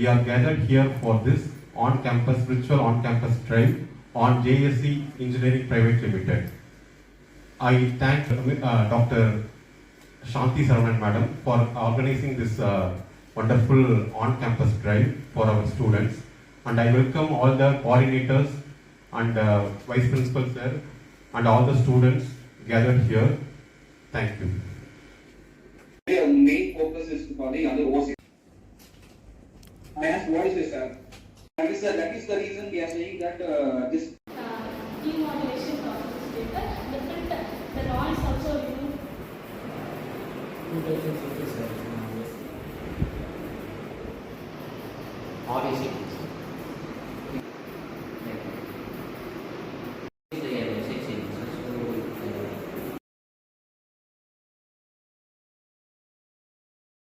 are gathered here for this on-campus, virtual on-campus drive on JSE Engineering Pvt Ltd. I thank Dr. Shanti Saravanan Madam for organizing this wonderful on-campus drive for our students, and I welcome all the coordinators and Vice Principal Sir and all the students gathered here. Thank you. Our main focus is for the other OC. I asked what is this, sir? That is the reason we are saying that this demodulation of this paper, the filter, the noise also removed. What is it?